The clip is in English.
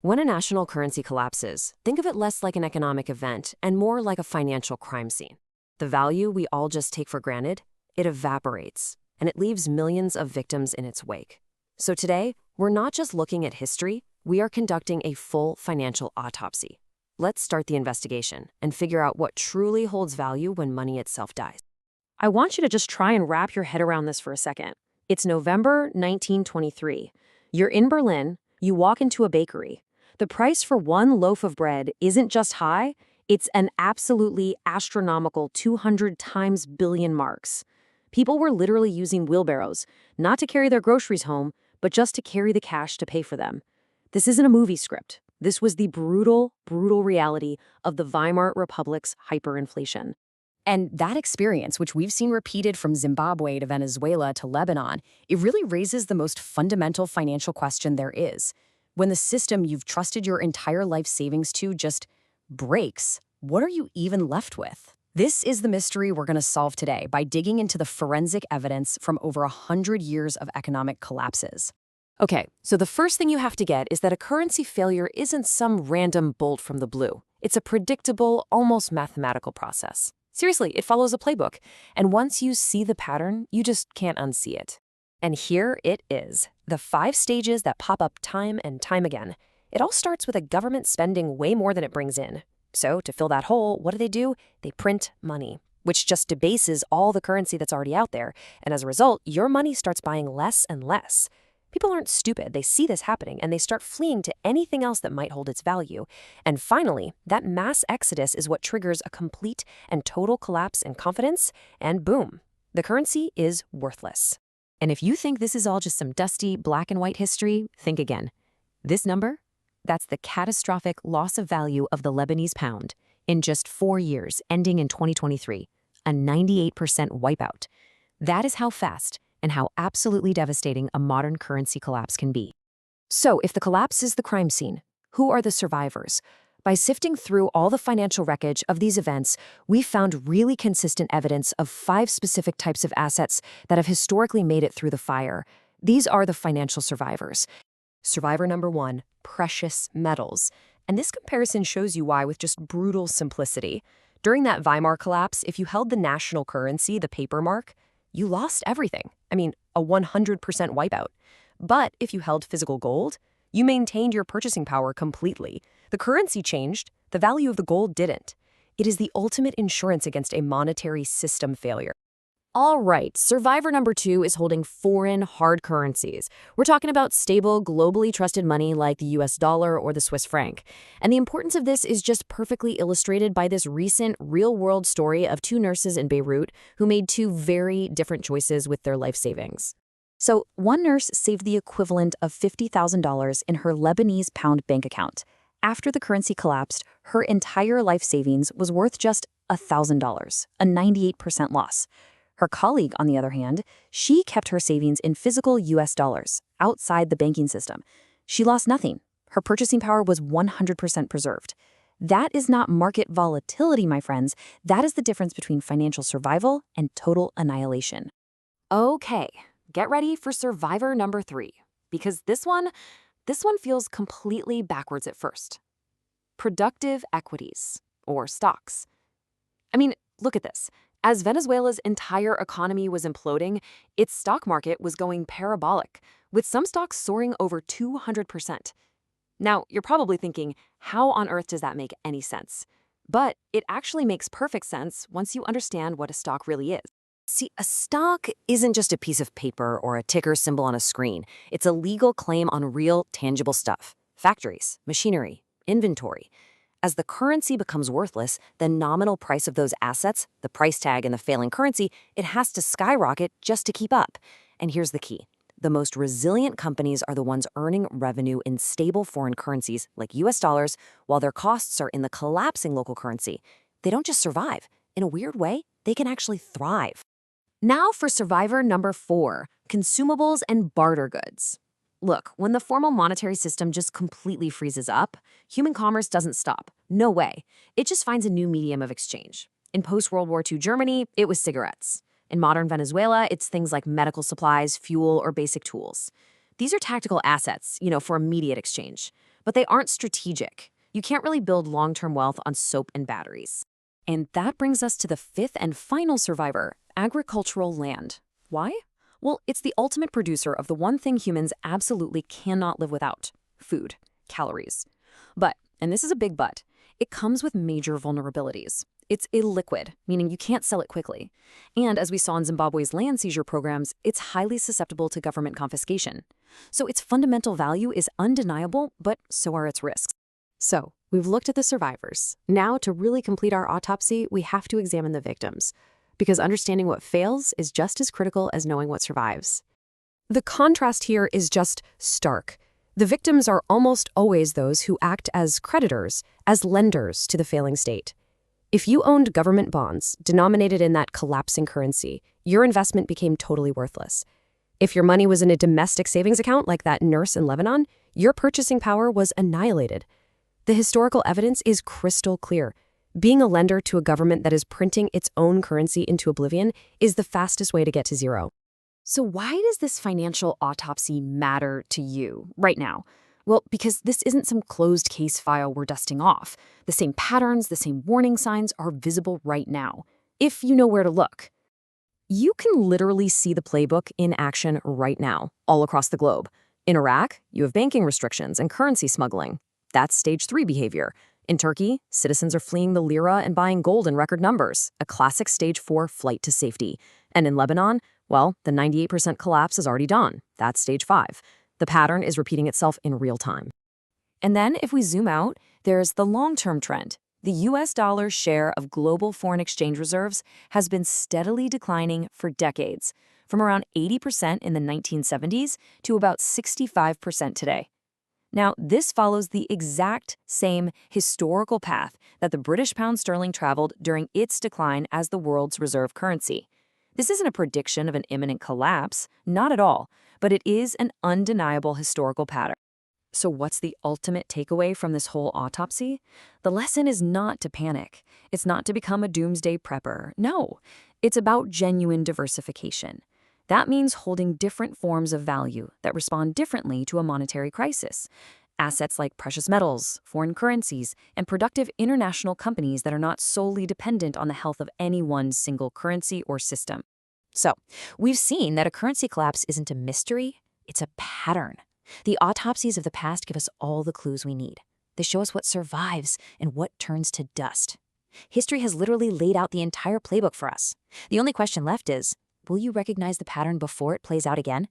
When a national currency collapses, think of it less like an economic event and more like a financial crime scene. The value we all just take for granted, it evaporates, and it leaves millions of victims in its wake. So today, we're not just looking at history, we are conducting a full financial autopsy. Let's start the investigation and figure out what truly holds value when money itself dies. I want you to just try and wrap your head around this for a second. It's November 1923. You're in Berlin, you walk into a bakery. The price for one loaf of bread isn't just high, it's an absolutely astronomical 200 times billion marks. People were literally using wheelbarrows, not to carry their groceries home, but just to carry the cash to pay for them. This isn't a movie script. This was the brutal, brutal reality of the Weimar Republic's hyperinflation. And that experience, which we've seen repeated from Zimbabwe to Venezuela to Lebanon, it really raises the most fundamental financial question there is. When the system you've trusted your entire life savings to just breaks, what are you even left with? This is the mystery we're going to solve today by digging into the forensic evidence from over 100 years of economic collapses. Okay, so the first thing you have to get is that a currency failure isn't some random bolt from the blue. It's a predictable, almost mathematical process. Seriously, it follows a playbook, and once you see the pattern, you just can't unsee it. And here it is, the 5 stages that pop up time and time again. It all starts with a government spending way more than it brings in. So to fill that hole, what do? They print money, which just debases all the currency that's already out there, and as a result, your money starts buying less and less. People aren't stupid. They see this happening, and they start fleeing to anything else that might hold its value. And finally, that mass exodus is what triggers a complete and total collapse in confidence, and boom, the currency is worthless. And if you think this is all just some dusty black and white history, think again. This number? That's the catastrophic loss of value of the Lebanese pound in just 4 years, ending in 2023, a 98% wipeout. That is how fast and how absolutely devastating a modern currency collapse can be. So, if the collapse is the crime scene, who are the survivors? By sifting through all the financial wreckage of these events, we found really consistent evidence of 5 specific types of assets that have historically made it through the fire. These are the financial survivors. Survivor number 1, precious metals. And this comparison shows you why with just brutal simplicity. During that Weimar collapse, if you held the national currency, the paper mark, you lost everything. I mean, a 100% wipeout. But if you held physical gold, you maintained your purchasing power completely. The currency changed, the value of the gold didn't. It is the ultimate insurance against a monetary system failure. All right, survivor number 2 is holding foreign hard currencies. We're talking about stable, globally trusted money like the US dollar or the Swiss franc. And the importance of this is just perfectly illustrated by this recent real-world story of 2 nurses in Beirut who made 2 very different choices with their life savings. So, one nurse saved the equivalent of $50,000 in her Lebanese pound bank account. After the currency collapsed, her entire life savings was worth just $1,000, a 98% loss. Her colleague, on the other hand, she kept her savings in physical US dollars, outside the banking system. She lost nothing. Her purchasing power was 100% preserved. That is not market volatility, my friends. That is the difference between financial survival and total annihilation. Okay, get ready for survivor number 3, because this one feels completely backwards at first. Productive equities, or stocks. I mean, look at this. As Venezuela's entire economy was imploding, its stock market was going parabolic, with some stocks soaring over 200%. Now, you're probably thinking, how on earth does that make any sense? But it actually makes perfect sense once you understand what a stock really is. See, a stock isn't just a piece of paper or a ticker symbol on a screen. It's a legal claim on real, tangible stuff. Factories, machinery, inventory. As the currency becomes worthless, the nominal price of those assets, the price tag in the failing currency, it has to skyrocket just to keep up. And here's the key. The most resilient companies are the ones earning revenue in stable foreign currencies like US dollars, while their costs are in the collapsing local currency. They don't just survive. In a weird way, they can actually thrive. Now for survivor number 4, consumables and barter goods. Look, when the formal monetary system just completely freezes up, human commerce doesn't stop. No way. It just finds a new medium of exchange. In post-World War II Germany, it was cigarettes. In modern Venezuela, it's things like medical supplies, fuel, or basic tools. These are tactical assets, for immediate exchange. but they aren't strategic. You can't really build long-term wealth on soap and batteries. And that brings us to the fifth and final survivor, agricultural land. Why? Well, it's the ultimate producer of the one thing humans absolutely cannot live without: food, calories. But, and this is a big but, it comes with major vulnerabilities. It's illiquid, meaning you can't sell it quickly. And as we saw in Zimbabwe's land seizure programs, it's highly susceptible to government confiscation. So its fundamental value is undeniable, but so are its risks. So, we've looked at the survivors. Now, to really complete our autopsy, we have to examine the victims, because understanding what fails is just as critical as knowing what survives. The contrast here is just stark. The victims are almost always those who act as creditors, as lenders to the failing state. If you owned government bonds denominated in that collapsing currency, your investment became totally worthless. If your money was in a domestic savings account like that nurse in Lebanon, your purchasing power was annihilated. The historical evidence is crystal clear. Being a lender to a government that is printing its own currency into oblivion is the fastest way to get to zero. So why does this financial autopsy matter to you right now? Well, because this isn't some closed case file we're dusting off. The same patterns, the same warning signs are visible right now, if you know where to look. You can literally see the playbook in action right now, all across the globe. In Iraq, you have banking restrictions and currency smuggling. That's stage 3 behavior. In Turkey, citizens are fleeing the lira and buying gold in record numbers, a classic stage 4 flight to safety. And in Lebanon, well, the 98% collapse is already done. That's stage 5. The pattern is repeating itself in real time. And then, if we zoom out, there's the long-term trend. The US dollar's share of global foreign exchange reserves has been steadily declining for decades, from around 80% in the 1970s to about 65% today. Now, this follows the exact same historical path that the British pound sterling traveled during its decline as the world's reserve currency. This isn't a prediction of an imminent collapse, not at all, but it is an undeniable historical pattern. So what's the ultimate takeaway from this whole autopsy? The lesson is not to panic. It's not to become a doomsday prepper. No, it's about genuine diversification. That means holding different forms of value that respond differently to a monetary crisis. Assets like precious metals, foreign currencies, and productive international companies that are not solely dependent on the health of any one single currency or system. So, we've seen that a currency collapse isn't a mystery, it's a pattern. The autopsies of the past give us all the clues we need. They show us what survives and what turns to dust. History has literally laid out the entire playbook for us. The only question left is, will you recognize the pattern before it plays out again?